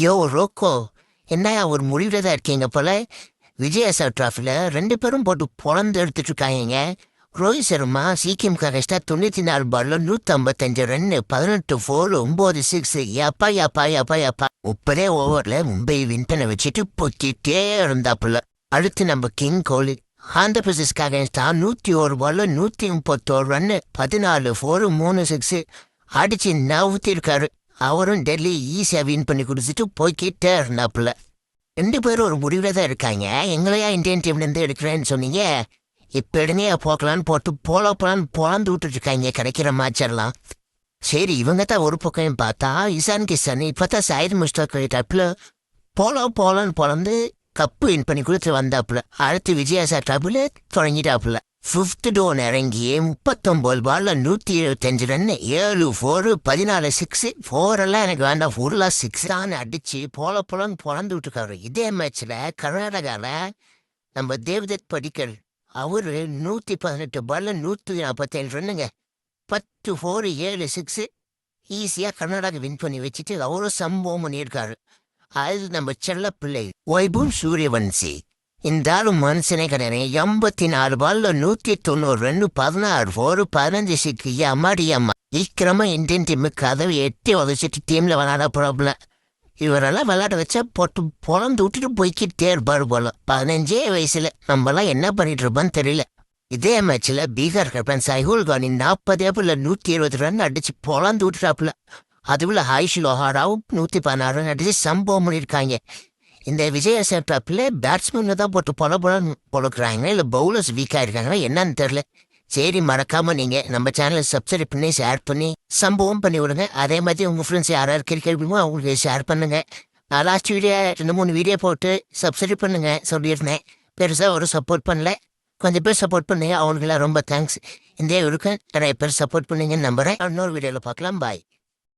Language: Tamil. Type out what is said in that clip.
யோ ரோக்கோ, என்னையா ஒரு முடிவில் தான் இருக்கீங்க போல. விஜயசார் டிராஃபில 2 பேரும் போட்டு பொழந்து எடுத்துட்டு இருக்காங்க. ரோஹித் சர்மா சிக்கிம்காக 94 பால்ல 155 ரன்னு, 18 4, 9 6. யப்பா யப்பா யப்பா யப்பா. 30 ஓவர்ல மும்பை வின் பண்ண வச்சுட்டு பொத்திட்டே இருந்தாப்புல. அடுத்து நம்ம கிங் கோலி ஆந்திர பிரதேஷ்காக 101 பால்ல 131 ரன்னு, 14 4, 3 6 அடிச்சு நவுத்திருக்காரு. அவரும் டெல்லி ஈஸியா வின் பண்ணி கொடுத்துட்டு போய்கிட்டே இருந்தாப்புல. 2 பேரும் ஒரு முடிவில் தான் இருக்காங்க. எங்களையா இந்தியன் டீம்ல இருந்து எடுக்கிறேன்னு சொன்னீங்க. இப்ப உடனே போக்கலான்னு போட்டு போலான்னு பொழந்து விட்டுட்டு இருக்காங்க கிடைக்கிற மேட்செல்லாம். சரி, இவங்க தான் ஒரு பக்கம் பார்த்தா இசான் கிசான் இப்பதான் சைடு முஸ்டாக் டைப்ல போலான்னு பொழந்து கப்பு வின் பண்ணி கொடுத்து வந்தாப்புல. அடுத்து விஜயாசார் டைப்ல தொடங்கிட்டாப்புல. 5th டோன் இறங்கி 39 பால்ல 175 ரன்னு, 7 4, 14 6. 4 எல்லாம் எனக்கு வேண்டாம், ஃபுல்லா 6 தான் அடிச்சு போலன்னு பொழந்து விட்டுருக்காரு. இதே மேட்ச்ல கர்நாடகால நம்ம தேவ்தத் படிக்கல் அவரு 118 பால்ல 147 ரன்னுங்க, 10 4, 7 6. ஈஸியா கர்நாடகா வின் பண்ணி வச்சுட்டு அவரும் சம்பவம் பண்ணியிருக்காரு. அது நம்ம செல்ல பிள்ளை வைபவ் சூரியவன்சி. இந்த ஆளும் மனுஷனே கிடையாது. 84 பால்ல 190 ரன்னு, 16 4, 15 6. அம்மாடி அம்மா சீக்கிரமா இந்தியன் டீமுக்கு கதவை எட்டி உதச்சிட்டு டீம்ல விளையாட ப்ராப்ளம். இவரெல்லாம் விளையாட வச்சா போட்டு பொழந்து விட்டுட்டு போய்க்கிட்டே இருப்பாரு போல. 15 வயசுல நம்மலாம் என்ன பண்ணிட்டு இருப்போன்னு தெரியல. இதே மேட்ச்ல பீகார் கேப்டன் சைகுல் கானி 40 ஏப்ரல்ல 120 ரன் அடிச்சு பொழந்து விட்டுட்டாப்புல. அதுக்குள்ள ஹாய்ஷ் லோஹாராவும் 116 ரன் அடிச்சு சம்பவம் பண்ணியிருக்காங்க. இந்த விஜயசார் டாப்ல பேட்ஸ்மேன் தான் போட்டு பொழக்கிறாங்க, இல்லை பவுலர்ஸ் வீக்காக இருக்காங்களா என்னன்னு தெரில. சரி, மறக்காம நீங்க நம்ம சேனலை சப்ஸ்கிரைப் பண்ணி ஷேர் பண்ணி சம்பவம் பண்ணி விடுங்க. அதே மாதிரி உங்க ஃப்ரெண்ட்ஸ் யாராவது கேட்கணுமோ அவங்களுக்கு ஷேர் பண்ணுங்க. நான் லாஸ்ட் வீடியோ 2-3 வீடியோ போட்டு சப்ஸ்கிரைப் பண்ணுங்க சொல்லியிருந்தேன். பெருசாக ஒரு சப்போர்ட் பண்ணல, கொஞ்சம் பேர் சப்போர்ட் பண்ணுங்க. அவங்களுக்குலாம் ரொம்ப தேங்க்ஸ். இந்த இருக்கு நிறைய பேர் சப்போர்ட் பண்ணுங்கன்னு நம்புறேன். இன்னொரு வீடியோவில் பார்க்கலாம். பாய்.